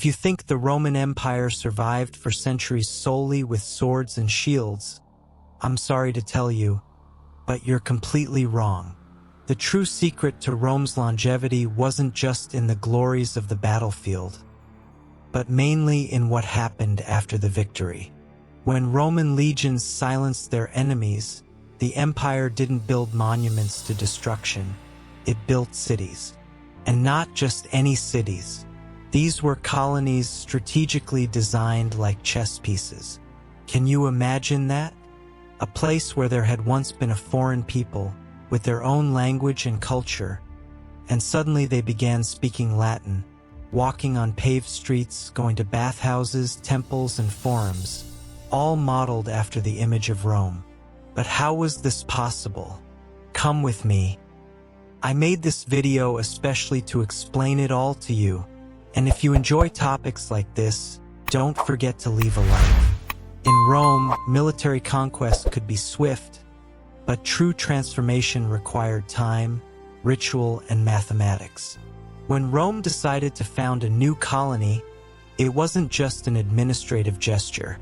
If you think the Roman Empire survived for centuries solely with swords and shields, I'm sorry to tell you, but you're completely wrong. The true secret to Rome's longevity wasn't just in the glories of the battlefield, but mainly in what happened after the victory. When Roman legions silenced their enemies, the empire didn't build monuments to destruction, it built cities. And not just any cities. These were colonies strategically designed like chess pieces. Can you imagine that? A place where there had once been a foreign people, with their own language and culture, and suddenly they began speaking Latin, walking on paved streets, going to bathhouses, temples, and forums, all modeled after the image of Rome. But how was this possible? Come with me. I made this video especially to explain it all to you, and if you enjoy topics like this, don't forget to leave a like. In Rome, military conquest could be swift, but true transformation required time, ritual, and mathematics. When Rome decided to found a new colony, it wasn't just an administrative gesture.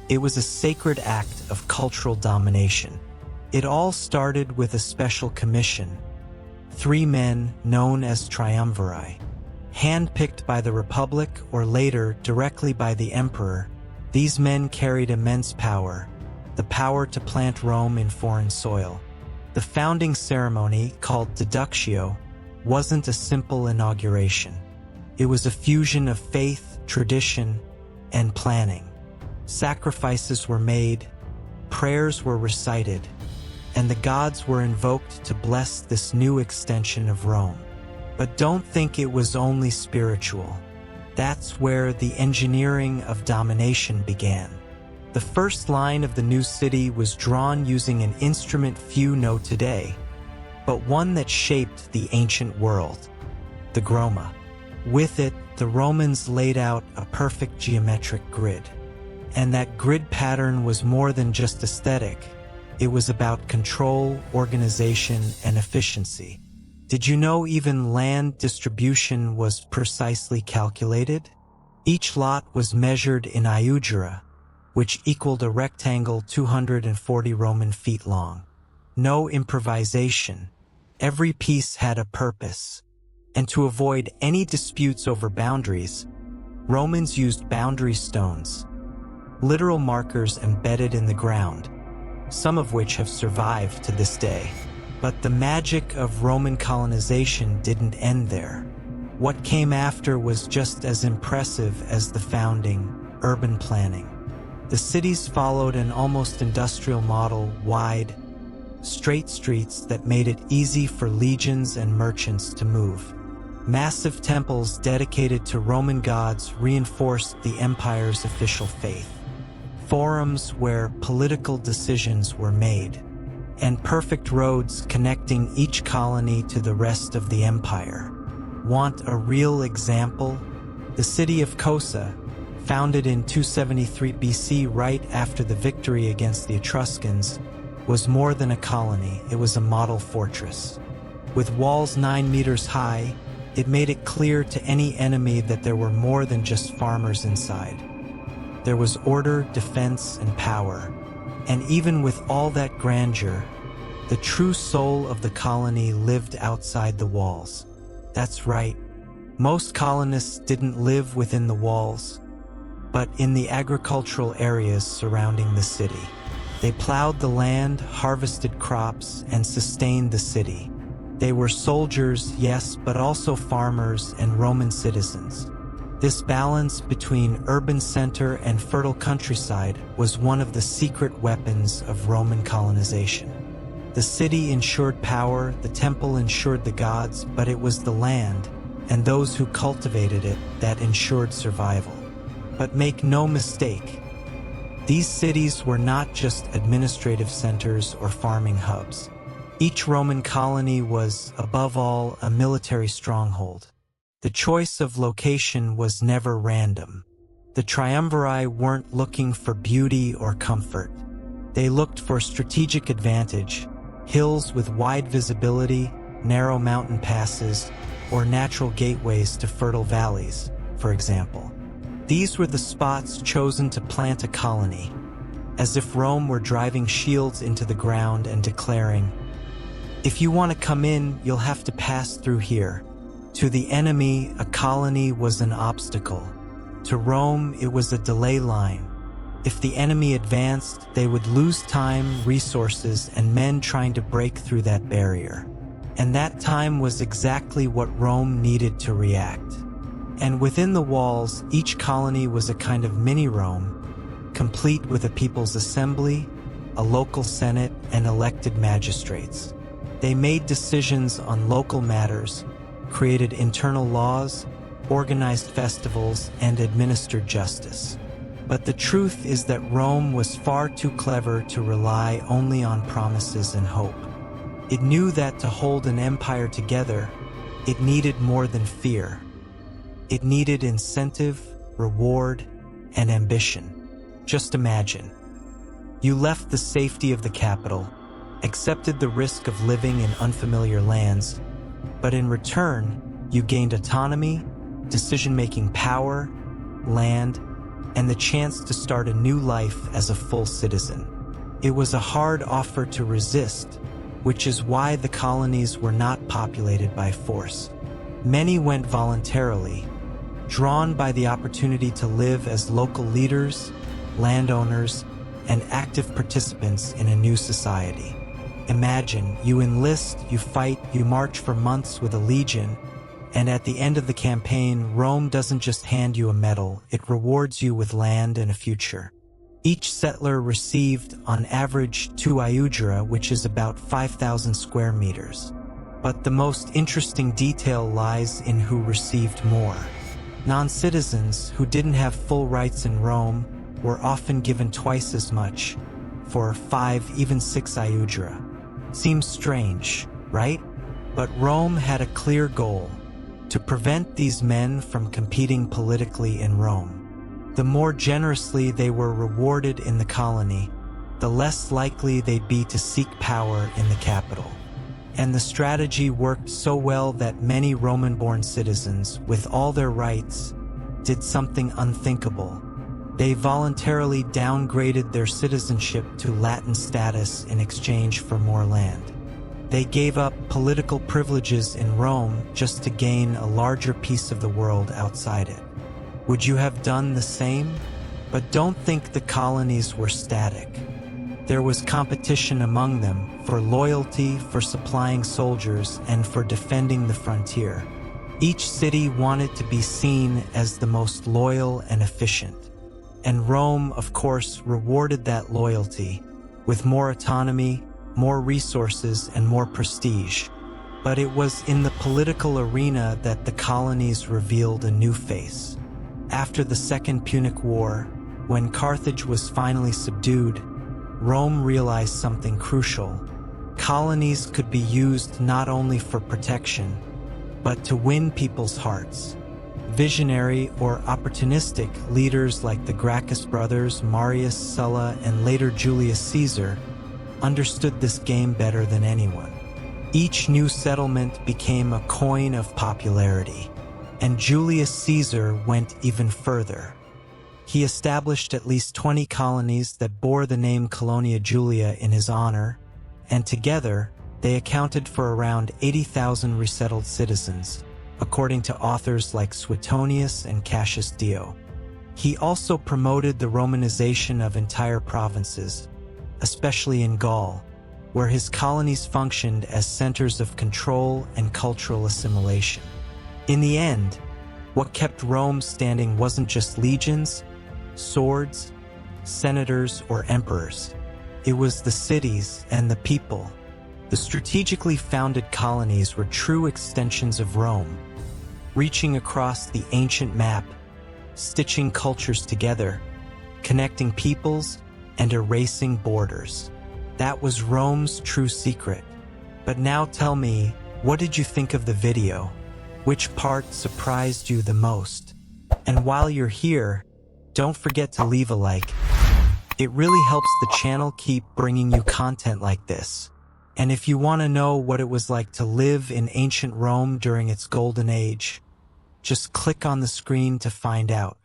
It was a sacred act of cultural domination. It all started with a special commission. 3 men, known as triumviri, handpicked by the Republic or later directly by the Emperor. These men carried immense power, the power to plant Rome in foreign soil. The founding ceremony, called deductio, wasn't a simple inauguration. It was a fusion of faith, tradition, and planning. Sacrifices were made, prayers were recited, and the gods were invoked to bless this new extension of Rome. But don't think it was only spiritual. That's where the engineering of domination began. The first line of the new city was drawn using an instrument few know today, but one that shaped the ancient world, the Roma. With it, the Romans laid out a perfect geometric grid. And that grid pattern was more than just aesthetic. It was about control, organization, and efficiency. Did you know even land distribution was precisely calculated? Each lot was measured in iugera, which equaled a rectangle 240 Roman feet long. No improvisation. Every piece had a purpose. And to avoid any disputes over boundaries, Romans used boundary stones, literal markers embedded in the ground, some of which have survived to this day. But the magic of Roman colonization didn't end there. What came after was just as impressive as the founding, urban planning. The cities followed an almost industrial model, wide, straight streets that made it easy for legions and merchants to move. Massive temples dedicated to Roman gods reinforced the empire's official faith. Forums where political decisions were made, and perfect roads connecting each colony to the rest of the empire. Want a real example? The city of Cosa, founded in 273 BC right after the victory against the Etruscans, was more than a colony, it was a model fortress. With walls 9 meters high, it made it clear to any enemy that there were more than just farmers inside. There was order, defense, and power. And even with all that grandeur, the true soul of the colony lived outside the walls. That's right, most colonists didn't live within the walls, but in the agricultural areas surrounding the city. They plowed the land, harvested crops, and sustained the city. They were soldiers, yes, but also farmers and Roman citizens. This balance between urban center and fertile countryside was one of the secret weapons of Roman colonization. The city ensured power, the temple ensured the gods, but it was the land, and those who cultivated it, that ensured survival. But make no mistake, these cities were not just administrative centers or farming hubs. Each Roman colony was, above all, a military stronghold. The choice of location was never random. The triumviri weren't looking for beauty or comfort. They looked for strategic advantage, hills with wide visibility, narrow mountain passes, or natural gateways to fertile valleys. for example. These were the spots chosen to plant a colony, as if Rome were driving shields into the ground and declaring, "If you want to come in, you'll have to pass through here." To the enemy, a colony was an obstacle. To Rome, it was a delay line. If the enemy advanced, they would lose time, resources, and men trying to break through that barrier. And that time was exactly what Rome needed to react. And within the walls, each colony was a kind of mini-Rome, complete with a people's assembly, a local senate, and elected magistrates. They made decisions on local matters, created internal laws, organized festivals, and administered justice. But the truth is that Rome was far too clever to rely only on promises and hope. It knew that to hold an empire together, it needed more than fear. It needed incentive, reward, and ambition. Just imagine. You left the safety of the capital, accepted the risk of living in unfamiliar lands, but in return, you gained autonomy, decision-making power, land, and the chance to start a new life as a full citizen. It was a hard offer to resist, which is why the colonies were not populated by force. Many went voluntarily, drawn by the opportunity to live as local leaders, landowners, and active participants in a new society. Imagine, you enlist, you fight, you march for months with a legion, and at the end of the campaign, Rome doesn't just hand you a medal, it rewards you with land and a future. Each settler received, on average, 2 iudra, which is about 5,000 square meters. But the most interesting detail lies in who received more. Non-citizens who didn't have full rights in Rome were often given twice as much, for 5, even 6 iudra. Seems strange, right? But Rome had a clear goal: to prevent these men from competing politically in Rome. The more generously they were rewarded in the colony, the less likely they'd be to seek power in the capital. And the strategy worked so well that many Roman-born citizens, with all their rights, did something unthinkable. They voluntarily downgraded their citizenship to Latin status in exchange for more land. They gave up political privileges in Rome just to gain a larger piece of the world outside it. Would you have done the same? But don't think the colonies were static. There was competition among them for loyalty, for supplying soldiers, and for defending the frontier. Each city wanted to be seen as the most loyal and efficient. And Rome, of course, rewarded that loyalty with more autonomy, more resources, and more prestige. But it was in the political arena that the colonies revealed a new face. After the Second Punic War, when Carthage was finally subdued, Rome realized something crucial. Colonies could be used not only for protection, but to win people's hearts. Visionary or opportunistic leaders like the Gracchus brothers, Marius, Sulla, and later Julius Caesar understood this game better than anyone. Each new settlement became a coin of popularity, and Julius Caesar went even further. He established at least 20 colonies that bore the name Colonia Julia in his honor, and together they accounted for around 80,000 resettled citizens, according to authors like Suetonius and Cassius Dio. He also promoted the Romanization of entire provinces, especially in Gaul, where his colonies functioned as centers of control and cultural assimilation. In the end, what kept Rome standing wasn't just legions, swords, senators, or emperors. It was the cities and the people. The strategically founded colonies were true extensions of Rome, reaching across the ancient map, stitching cultures together, connecting peoples, and erasing borders. That was Rome's true secret. But now tell me, what did you think of the video? Which part surprised you the most? And while you're here, don't forget to leave a like. It really helps the channel keep bringing you content like this. And if you want to know what it was like to live in ancient Rome during its golden age, Just click on the screen to find out.